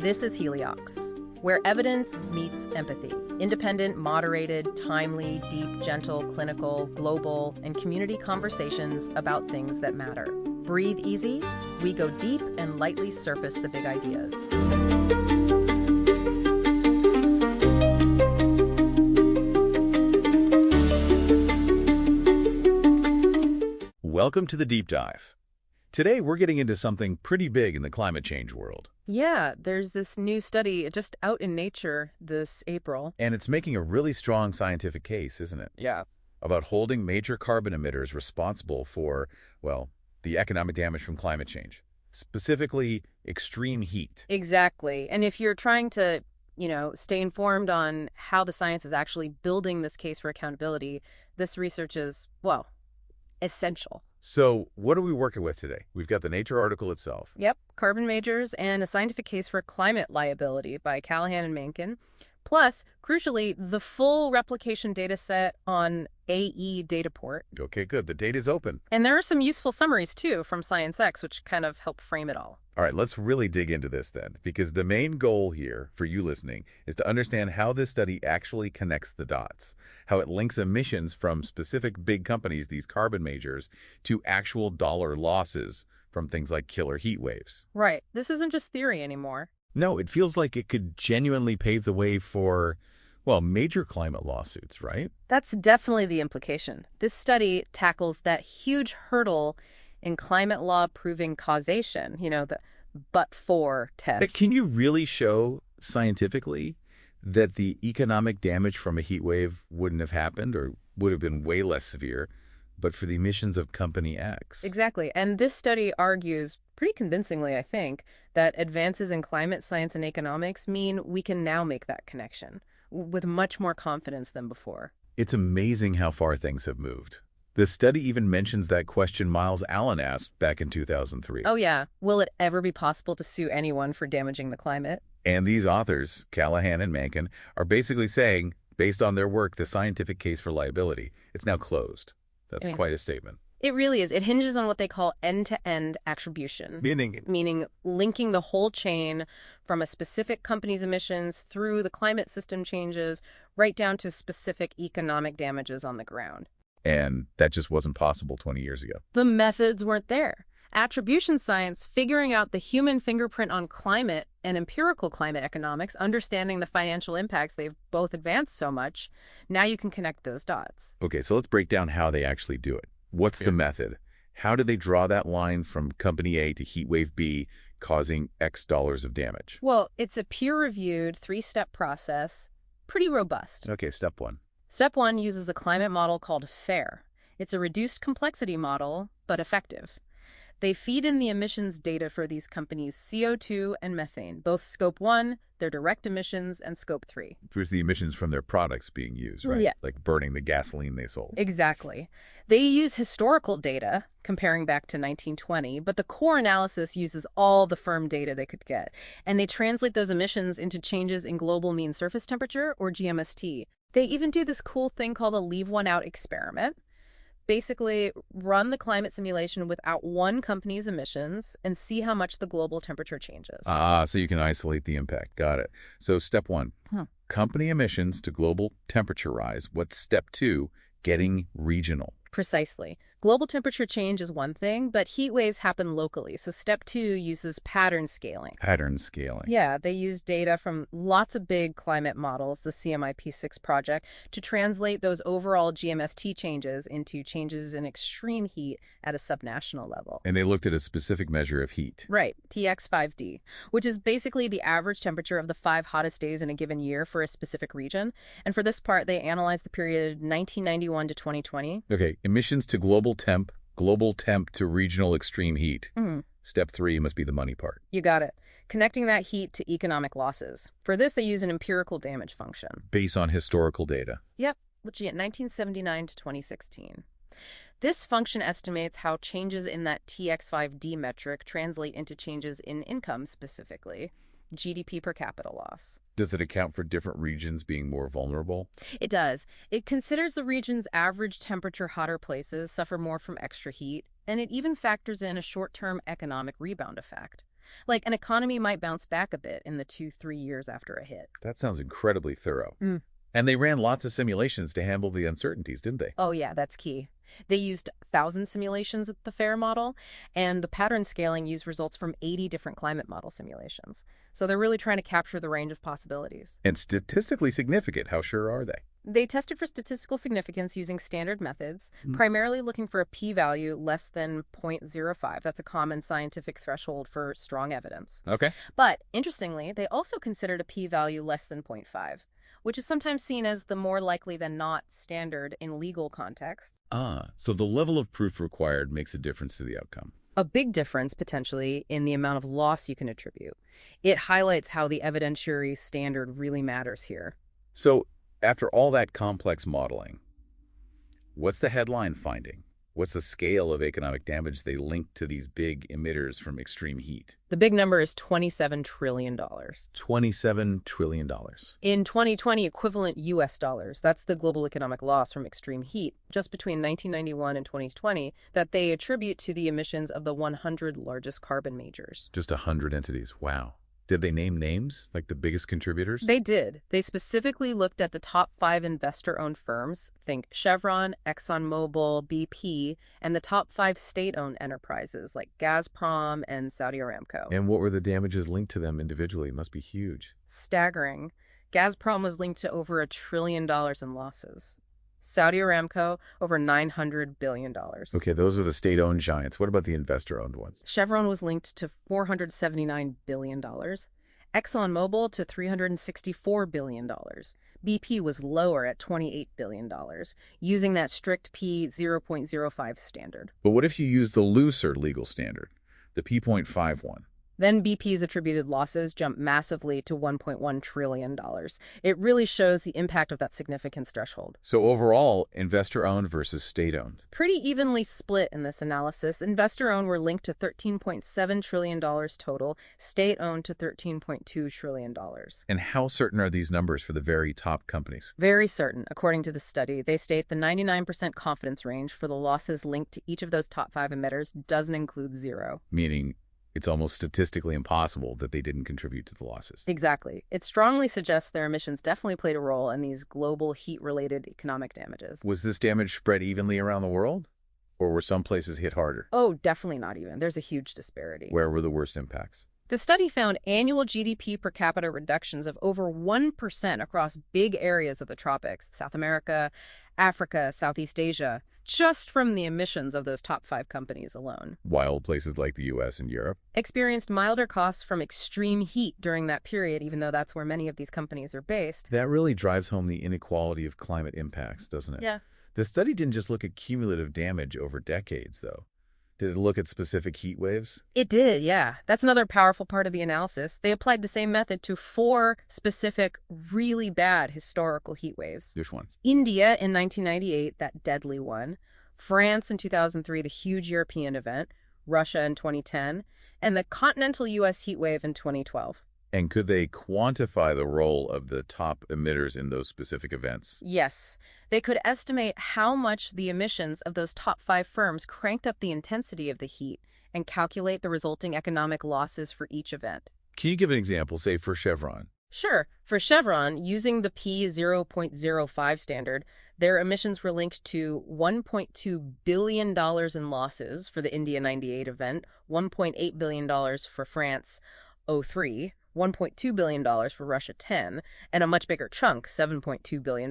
This is Heliox, where evidence meets empathy. Independent, moderated, timely, deep, gentle, clinical, global, and community conversations about things that matter. Breathe easy. We go deep and lightly surface the big ideas. Welcome to the Deep Dive. Today, we're getting into something pretty big in the climate change world. Yeah, there's this new study just out in Nature this April. And it's making a really strong scientific case, isn't it? Yeah. About holding major carbon emitters responsible for, well, the economic damage from climate change. Specifically, extreme heat. Exactly. And if you're trying to, stay informed on how the science is actually building this case for accountability, this research is, essential. So, what are we working with today? We've got the Nature article itself. Yep, Carbon Majors and a Scientific Case for Climate Liability by Callahan and Mencken. Plus, crucially, the full replication data set on AE Dataport. Okay, good. The data's open. And there are some useful summaries, too, from ScienceX, which kind of help frame it all. All right, let's really dig into this then, because the main goal here for you listening is to understand how this study actually connects the dots, how it links emissions from specific big companies, these carbon majors, to actual dollar losses from things like killer heat waves. Right. This isn't just theory anymore. No, it feels like it could genuinely pave the way for, major climate lawsuits, right? That's definitely the implication. This study tackles that huge hurdle in climate law proving causation, the but-for test. But can you really show scientifically that the economic damage from a heat wave wouldn't have happened or would have been way less severe, but for the emissions of Company X? Exactly. And this study argues pretty convincingly, I think, that advances in climate science and economics mean we can now make that connection with much more confidence than before. It's amazing how far things have moved. The study even mentions that question Miles Allen asked back in 2003. Oh, yeah. Will it ever be possible to sue anyone for damaging the climate? And these authors, Callahan and Mencken, are basically saying, based on their work, the scientific case for liability, it's now closed. That's quite a statement. It really is. It hinges on what they call end-to-end attribution. Meaning linking the whole chain from a specific company's emissions through the climate system changes right down to specific economic damages on the ground. And that just wasn't possible 20 years ago. The methods weren't there. Attribution science, figuring out the human fingerprint on climate and empirical climate economics, understanding the financial impacts they've both advanced so much, now you can connect those dots. Okay, so let's break down how they actually do it. What's the method? How do they draw that line from Company A to heat wave B, causing X dollars of damage? Well, it's a peer-reviewed three-step process, pretty robust. Okay, step one. Step one uses a climate model called FAIR. It's a reduced complexity model, but effective. They feed in the emissions data for these companies' CO2 and methane, both Scope 1, their direct emissions, and Scope 3. There's the emissions from their products being used, right? Yeah. Like burning the gasoline they sold. Exactly. They use historical data, comparing back to 1920, but the core analysis uses all the firm data they could get. And they translate those emissions into changes in global mean surface temperature, or GMST. They even do this cool thing called a leave one out experiment. Basically, run the climate simulation without one company's emissions and see how much the global temperature changes. So you can isolate the impact. Got it. So step one, company emissions to global temperature rise. What's step two? Getting regional. Precisely. Global temperature change is one thing, but heat waves happen locally. So step two uses pattern scaling. Pattern scaling. Yeah, they use data from lots of big climate models, the CMIP6 project, to translate those overall GMST changes into changes in extreme heat at a subnational level. And they looked at a specific measure of heat. Right, TX5D, which is basically the average temperature of the 5 hottest days in a given year for a specific region. And for this part, they analyzed the period 1991 to 2020. Okay, emissions to global temp to regional extreme heat. Step three must be the money part. You got it. Connecting that heat to economic losses. For this, they use an empirical damage function. Based on historical data. Yep, legit, 1979 to 2016. This function estimates how changes in that TX5D metric translate into changes in income specifically. GDP per capita loss. Does it account for different regions being more vulnerable? It does. It considers the region's average temperature hotter places suffer more from extra heat, and it even factors in a short-term economic rebound effect. Like an economy might bounce back a bit in the 2, 3 years after a hit. That sounds incredibly thorough. Mm. And they ran lots of simulations to handle the uncertainties, didn't they? Oh, yeah, that's key. They used 1,000 simulations with the FAIR model, and the pattern scaling used results from 80 different climate model simulations. So they're really trying to capture the range of possibilities. And statistically significant, how sure are they? They tested for statistical significance using standard methods, Mm. primarily looking for a p-value less than 0.05. That's a common scientific threshold for strong evidence. Okay. But interestingly, they also considered a p-value less than zero point 0.5, which is sometimes seen as the more likely than not standard in legal contexts. So the level of proof required makes a difference to the outcome. A big difference, potentially, in the amount of loss you can attribute. It highlights how the evidentiary standard really matters here. So after all that complex modeling, what's the headline finding? What's the scale of economic damage they link to these big emitters from extreme heat? The big number is $27 trillion. $27 trillion. In 2020 equivalent US dollars, that's the global economic loss from extreme heat, just between 1991 and 2020, that they attribute to the emissions of the 100 largest carbon majors. Just 100 entities. Wow. Did they name names, like the biggest contributors? They did. They specifically looked at the top 5 investor-owned firms, think Chevron, ExxonMobil, BP, and the top 5 state-owned enterprises like Gazprom and Saudi Aramco. And what were the damages linked to them individually? It must be huge. Staggering. Gazprom was linked to over $1 trillion in losses. Saudi Aramco, over $900 billion. Okay, those are the state-owned giants. What about the investor-owned ones? Chevron was linked to $479 billion. ExxonMobil to $364 billion. BP was lower at $28 billion, using that strict P 0.05 standard. But what if you use the looser legal standard, the P.51? Then BP's attributed losses jump massively to $1.1 trillion. It really shows the impact of that significance threshold. So overall, investor-owned versus state-owned. Pretty evenly split in this analysis. Investor-owned were linked to $13.7 trillion total, state-owned to $13.2 trillion. And how certain are these numbers for the very top companies? Very certain. According to the study, they state the 99% confidence range for the losses linked to each of those top 5 emitters doesn't include zero. Meaning it's almost statistically impossible that they didn't contribute to the losses. Exactly. It strongly suggests their emissions definitely played a role in these global heat-related economic damages. Was this damage spread evenly around the world? Or were some places hit harder? Oh, definitely not even. There's a huge disparity. Where were the worst impacts? The study found annual GDP per capita reductions of over 1% across big areas of the tropics, South America, Africa, Southeast Asia, just from the emissions of those top 5 companies alone. While places like the U.S. and Europe Experienced milder costs from extreme heat during that period, even though that's where many of these companies are based. That really drives home the inequality of climate impacts, doesn't it? Yeah. The study didn't just look at cumulative damage over decades, though. Did it look at specific heat waves? It did, yeah. That's another powerful part of the analysis. They applied the same method to 4 specific, really bad historical heat waves. Which ones? India in 1998, that deadly one. France in 2003, the huge European event. Russia in 2010. And the continental U.S. heat wave in 2012. And could they quantify the role of the top emitters in those specific events? Yes. They could estimate how much the emissions of those top 5 firms cranked up the intensity of the heat and calculate the resulting economic losses for each event. Can you give an example, say, for Chevron? Sure. For Chevron, using the P 0.05 standard, their emissions were linked to $1.2 billion in losses for the India 98 event, $1.8 billion for France 03, $1.2 billion for Russia 10, and a much bigger chunk, $7.2 billion,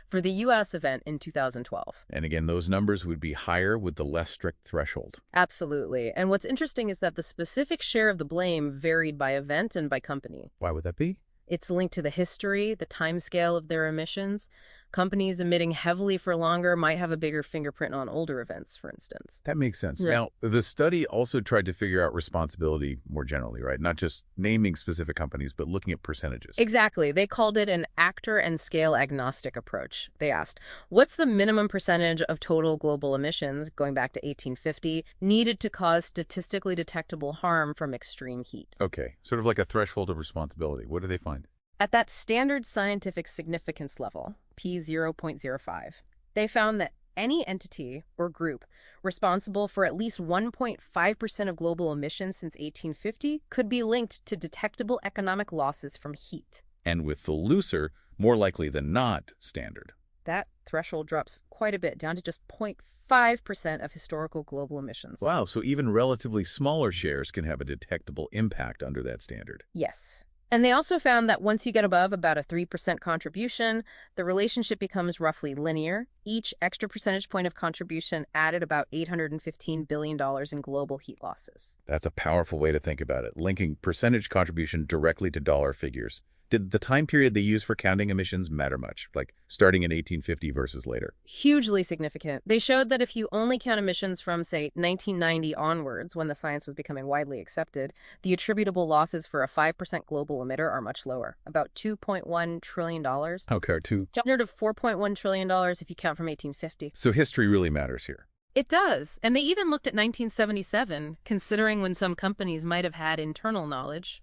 for the U.S. event in 2012. And again, those numbers would be higher with the less strict threshold. Absolutely. And what's interesting is that the specific share of the blame varied by event and by company. Why would that be? It's linked to the history, the timescale of their emissions. Companies emitting heavily for longer might have a bigger fingerprint on older events, for instance. That makes sense. Yeah. Now, the study also tried to figure out responsibility more generally, right? Not just naming specific companies, but looking at percentages. Exactly. They called it an actor and scale agnostic approach. They asked, what's the minimum percentage of total global emissions, going back to 1850, needed to cause statistically detectable harm from extreme heat? Okay, sort of like a threshold of responsibility. What do they find? At that standard scientific significance level, P 0.05, they found that any entity or group responsible for at least 1.5% of global emissions since 1850 could be linked to detectable economic losses from heat. And with the looser, more likely than not standard. That threshold drops quite a bit, down to just 0.5% of historical global emissions. Wow, so even relatively smaller shares can have a detectable impact under that standard. Yes. And they also found that once you get above about a 3% contribution, the relationship becomes roughly linear. Each extra percentage point of contribution added about $815 billion in global heat losses. That's a powerful way to think about it, linking percentage contribution directly to dollar figures. Did the time period they use for counting emissions matter much, like starting in 1850 versus later? Hugely significant. They showed that if you only count emissions from, say, 1990 onwards, when the science was becoming widely accepted, the attributable losses for a 5% global emitter are much lower, about $2.1 trillion. Okay, too. Standard of $4.1 trillion if you count from 1850. So history really matters here. It does. And they even looked at 1977, considering when some companies might have had internal knowledge.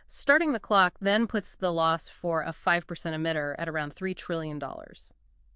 Starting the clock then puts the loss for a 5% emitter at around $3 trillion.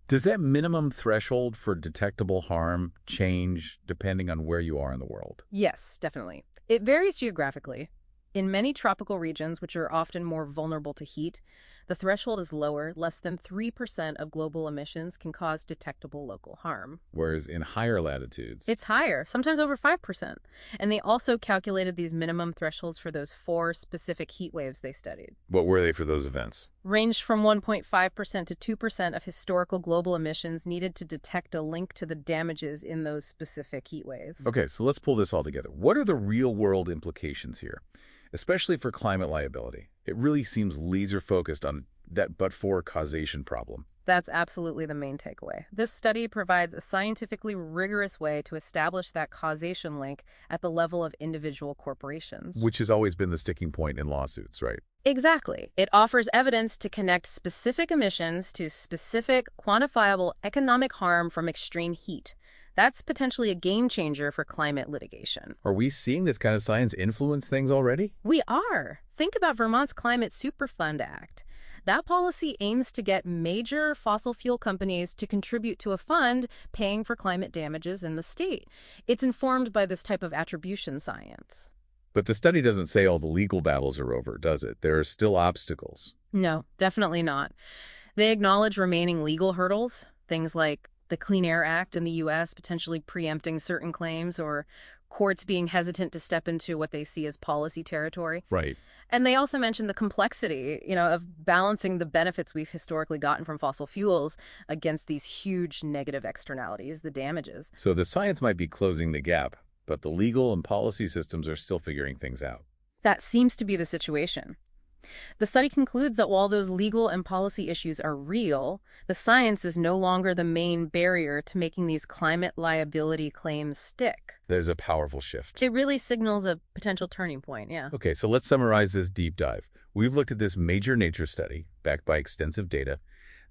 Does that minimum threshold for detectable harm change depending on where you are in the world? Yes, definitely. It varies geographically. In many tropical regions, which are often more vulnerable to heat, the threshold is lower. Less than 3% of global emissions can cause detectable local harm. Whereas in higher latitudes, It's higher, sometimes over 5%. And they also calculated these minimum thresholds for those 4 specific heat waves they studied. what were they for those events? Ranged from 1.5% to 2% of historical global emissions needed to detect a link to the damages in those specific heat waves. Okay, so let's pull this all together. What are the real-world implications here, especially for climate liability? It really seems laser-focused on that but-for causation problem. That's absolutely the main takeaway. This study provides a scientifically rigorous way to establish that causation link at the level of individual corporations. Which has always been the sticking point in lawsuits, right? Exactly. It offers evidence to connect specific emissions to specific, quantifiable economic harm from extreme heat. That's potentially a game changer for climate litigation. Are we seeing this kind of science influence things already? We are. Think about Vermont's Climate Superfund Act. That policy aims to get major fossil fuel companies to contribute to a fund paying for climate damages in the state. It's informed by this type of attribution science. But the study doesn't say all the legal battles are over, does it? There are still obstacles. No, definitely not. They acknowledge remaining legal hurdles, things like the Clean Air Act in the U.S. potentially preempting certain claims, or courts being hesitant to step into what they see as policy territory. Right. And they also mentioned the complexity, of balancing the benefits we've historically gotten from fossil fuels against these huge negative externalities, the damages. So the science might be closing the gap, but the legal and policy systems are still figuring things out. That seems to be the situation. The study concludes that while those legal and policy issues are real, the science is no longer the main barrier to making these climate liability claims stick. There's a powerful shift. It really signals a potential turning point, yeah. Okay, so let's summarize this deep dive. We've looked at this major nature study, backed by extensive data,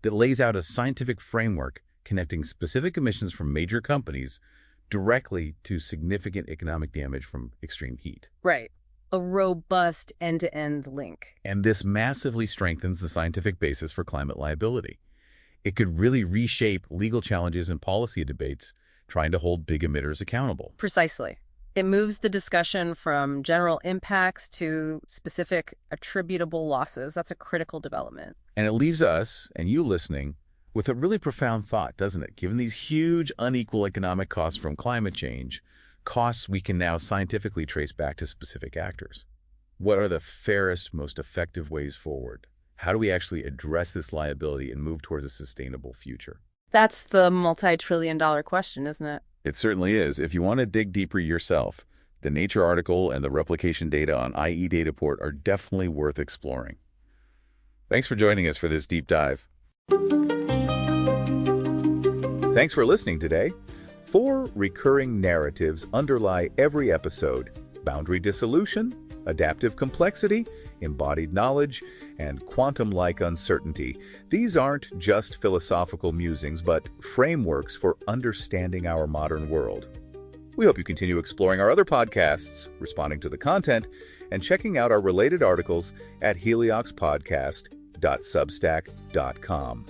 that lays out a scientific framework connecting specific emissions from major companies directly to significant economic damage from extreme heat. Right. A robust end-to-end link. And this massively strengthens the scientific basis for climate liability. It could really reshape legal challenges and policy debates trying to hold big emitters accountable. Precisely. It moves the discussion from general impacts to specific attributable losses. That's a critical development. And it leaves us, and you listening, with a really profound thought, doesn't it? Given these huge unequal economic costs from climate change, costs we can now scientifically trace back to specific actors. What are the fairest, most effective ways forward? How do we actually address this liability and move towards a sustainable future? That's the multi-trillion-dollar question, isn't it? It certainly is. If you want to dig deeper yourself, the Nature article and the replication data on IE Dataport are definitely worth exploring. Thanks for joining us for this deep dive. Thanks for listening today. 4 recurring narratives underlie every episode: boundary dissolution, adaptive complexity, embodied knowledge, and quantum-like uncertainty. These aren't just philosophical musings, but frameworks for understanding our modern world. We hope you continue exploring our other podcasts, responding to the content, and checking out our related articles at helioxpodcast.substack.com.